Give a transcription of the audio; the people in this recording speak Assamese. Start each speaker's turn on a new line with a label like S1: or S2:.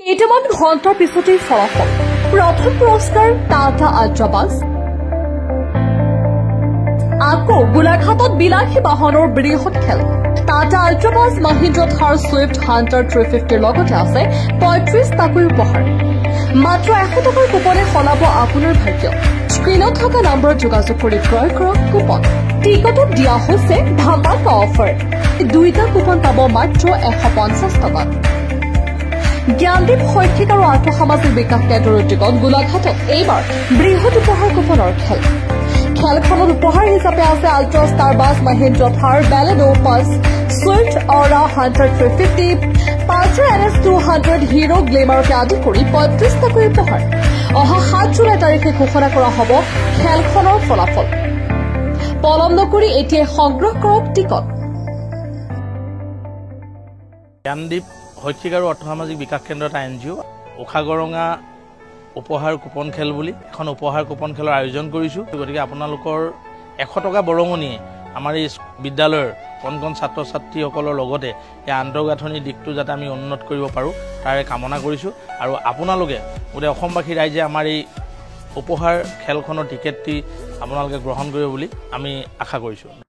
S1: কেইটামান ঘণ্টাৰ পিছতেই ফলাফল প্ৰথম পুৰস্কাৰ টাটা আল্ট্ৰাবাছ আকৌ গোলাঘাটত বিলাসী বাহনৰ বৃহৎ খেল টাটা আল্ট্ৰাবাছ মহিন্দ্ৰা থাৰ ছুইফ্ট হাণ্টাৰ 350ৰ লগতে আছে 35টাকৈ উপহাৰ মাত্ৰ 100 টকাৰ কুপনে সলাব আপোনাৰ ভাগ্য স্ক্ৰীনত থকা নম্বৰত যোগাযোগ কৰি ক্ৰয় কৰক কুপন টিকটত দিয়া হৈছে ধামাকা অফাৰ দুইটা কুপন পাব মাত্ৰ 150 টকাত জ্ঞানদীপ শৈক্ষিক আৰু আৰ্থসামাজিক বিকাশ কেন্দ্ৰৰ উদ্যোগত গোলাঘাটত এইবাৰ বৃহৎ উপহাৰ কুপনৰ খেল খেলখনত উপহাৰ হিচাপে আছে ultra star bus Mahindra Thar Baleno পাছ Swift Aura Hunter 350 Pulsar NS 200 Hero গ্লেমাৰকে আদি কৰি 35টাকৈ উপহাৰ অহা 7 জুলাই তাৰিখে ঘোষণা কৰা হ'ব খেলখনৰ ফলাফল পলম নকৰি এতিয়া সংগ্ৰহ কৰক টিকট
S2: জ্ঞানদীপ শৈক্ষিক আৰু অৰ্থসামাজিক বিকাশ কেন্দ্ৰ এটা NGO উষাগৰঙা উপহাৰ কুপন খেল বুলি এখন উপহাৰ কুপন খেলৰ আয়োজন কৰিছো গতিকে আপোনালোকৰ 100 টকা বৰঙণিয়ে আমাৰ এই বিদ্যালয়ৰ কণ ছাত্ৰ ছাত্ৰীসকলৰ লগতে এই আন্তঃগাঁথনি দিশটো যাতে আমি উন্নত কৰিব পাৰো তাৰে কামনা কৰিছো আৰু আপোনালোকে গোটেই অসমবাসী ৰাইজে আমাৰ এই উপহাৰ খেলখনৰ টিকেটটি আপোনালোকে গ্ৰহণ কৰিব বুলি আমি আশা কৰিছো।